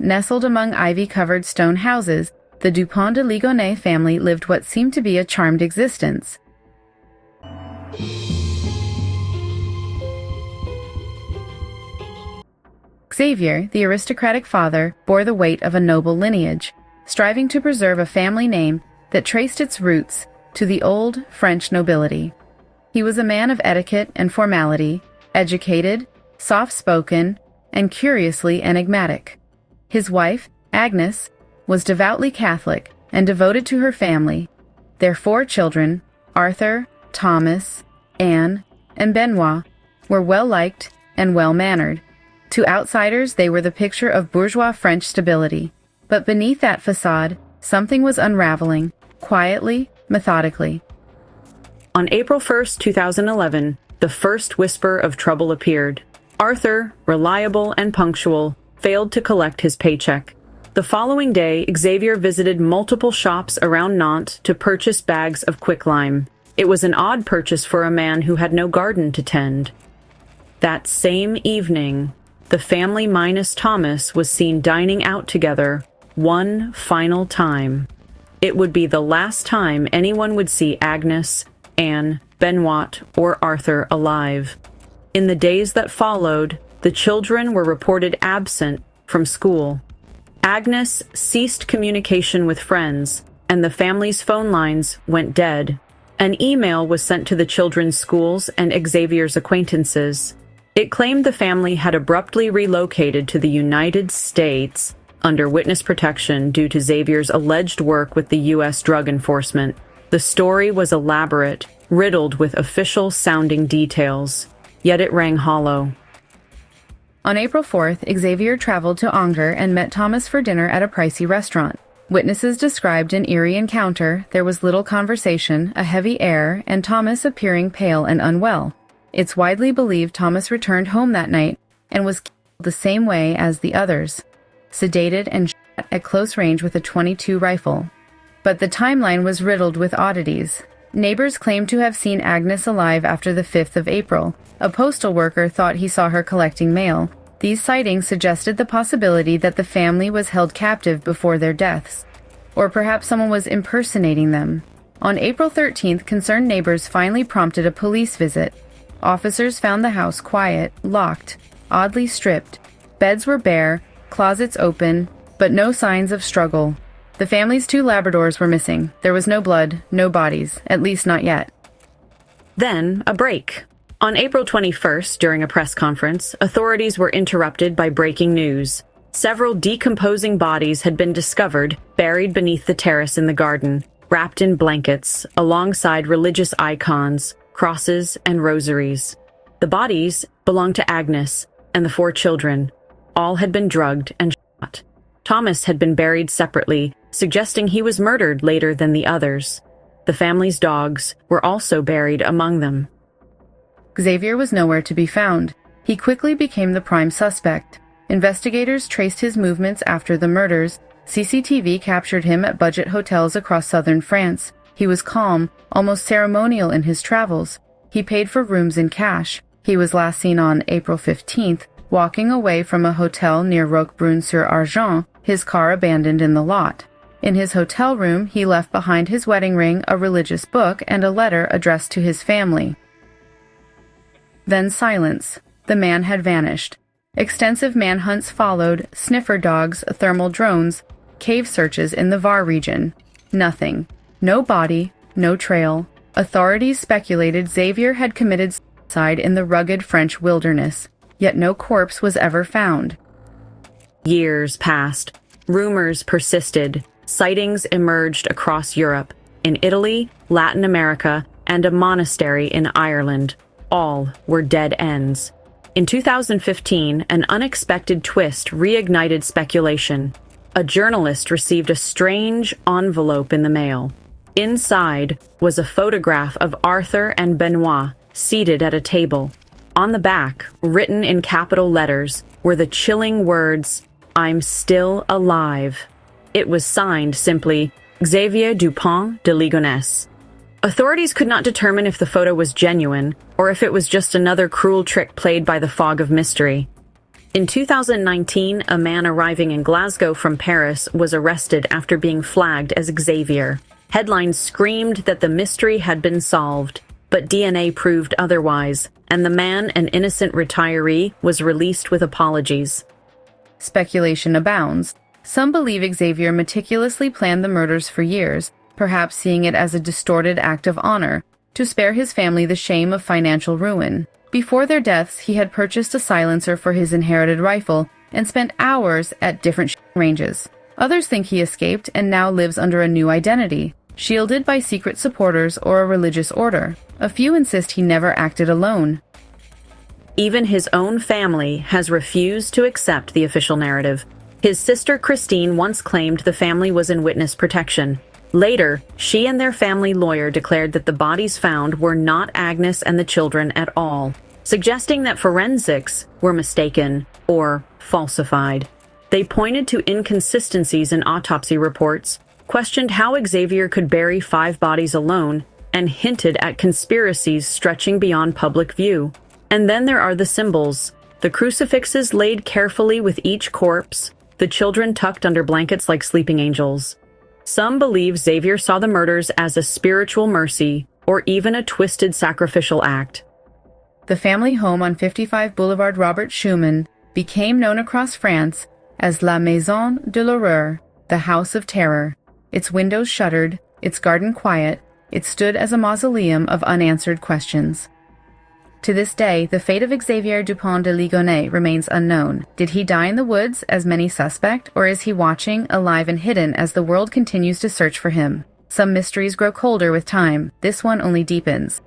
nestled among ivy-covered stone houses, the Dupont de Ligonnès family lived what seemed to be a charmed existence. Xavier, the aristocratic father, bore the weight of a noble lineage, striving to preserve a family name that traced its roots to the old French nobility. He was a man of etiquette and formality, educated, soft-spoken, and curiously enigmatic. His wife, Agnes, was devoutly Catholic and devoted to her family. Their 4 children, Arthur, Thomas, Anne, and Benoit, were well-liked and well-mannered. To outsiders, they were the picture of bourgeois French stability. But beneath that facade, something was unraveling, quietly, methodically. On April 1st, 2011, the first whisper of trouble appeared. Arthur, reliable and punctual, failed to collect his paycheck. The following day, Xavier visited multiple shops around Nantes to purchase bags of quicklime. It was an odd purchase for a man who had no garden to tend. That same evening, the family minus Thomas was seen dining out together one final time. It would be the last time anyone would see Agnes, Anne, Benoit, or Arthur alive. In the days that followed, the children were reported absent from school. Agnes ceased communication with friends, and the family's phone lines went dead. An email was sent to the children's schools and Xavier's acquaintances. It claimed the family had abruptly relocated to the United States under witness protection due to Xavier's alleged work with the U.S. Drug Enforcement. The story was elaborate, riddled with official-sounding details, yet it rang hollow. On April 4th, Xavier traveled to Angers and met Thomas for dinner at a pricey restaurant. Witnesses described an eerie encounter. There was little conversation, a heavy air, and Thomas appearing pale and unwell. It's widely believed Thomas returned home that night and was killed the same way as the others, sedated and shot at close range with a .22 rifle. But the timeline was riddled with oddities. Neighbors claimed to have seen Agnes alive after the 5th of April. A postal worker thought he saw her collecting mail. These sightings suggested the possibility that the family was held captive before their deaths. Or perhaps someone was impersonating them. On April 13th, concerned neighbors finally prompted a police visit. Officers found the house quiet, locked, oddly stripped. Beds were bare, closets open, but no signs of struggle. The family's 2 Labradors were missing. There was no blood, no bodies, at least not yet. Then, a break. On April 21st, during a press conference, authorities were interrupted by breaking news. Several decomposing bodies had been discovered, buried beneath the terrace in the garden, wrapped in blankets, alongside religious icons, crosses, and rosaries. The bodies belonged to Agnes and the 4 children. All had been drugged and shot. Thomas had been buried separately, suggesting he was murdered later than the others. The family's dogs were also buried among them. Xavier was nowhere to be found. He quickly became the prime suspect. Investigators traced his movements after the murders. CCTV captured him at budget hotels across southern France. He was calm, almost ceremonial in his travels. He paid for rooms in cash. He was last seen on April 15th, walking away from a hotel near Roquebrune-sur-Argent, his car abandoned in the lot. In his hotel room, he left behind his wedding ring, a religious book, and a letter addressed to his family. Then silence. The man had vanished. Extensive manhunts followed, sniffer dogs, thermal drones, cave searches in the Var region. Nothing. No body, no trail. Authorities speculated Xavier had committed suicide in the rugged French wilderness, yet no corpse was ever found. Years passed. Rumors persisted. Sightings emerged across Europe, in Italy, Latin America, and a monastery in Ireland. All were dead ends. In 2015, an unexpected twist reignited speculation. A journalist received a strange envelope in the mail. Inside was a photograph of Arthur and Benoit seated at a table. On the back, written in capital letters, were the chilling words, "I'm still alive." It was signed simply, Xavier Dupont de Ligonnès. Authorities could not determine if the photo was genuine or if it was just another cruel trick played by the fog of mystery. In 2019, a man arriving in Glasgow from Paris was arrested after being flagged as Xavier. Headlines screamed that the mystery had been solved, but DNA proved otherwise, and the man, an innocent retiree, was released with apologies. Speculation abounds. Some believe Xavier meticulously planned the murders for years, perhaps seeing it as a distorted act of honor, to spare his family the shame of financial ruin. Before their deaths, he had purchased a silencer for his inherited rifle and spent hours at different ranges. Others think he escaped and now lives under a new identity, shielded by secret supporters or a religious order. A few insist he never acted alone. Even his own family has refused to accept the official narrative. His sister Christine once claimed the family was in witness protection. Later, she and their family lawyer declared that the bodies found were not Agnes and the children at all, suggesting that forensics were mistaken or falsified. They pointed to inconsistencies in autopsy reports, questioned how Xavier could bury 5 bodies alone, and hinted at conspiracies stretching beyond public view. And then there are the symbols, the crucifixes laid carefully with each corpse, the children tucked under blankets like sleeping angels. Some believe Xavier saw the murders as a spiritual mercy or even a twisted sacrificial act. The family home on 55 Boulevard Robert Schumann became known across France as La Maison de l'Horreur, the House of Terror. Its windows shuttered, its garden quiet, it stood as a mausoleum of unanswered questions. To this day, the fate of Xavier Dupont de Ligonnès remains unknown. Did he die in the woods, as many suspect, or is he watching, alive and hidden, as the world continues to search for him? Some mysteries grow colder with time. This one only deepens.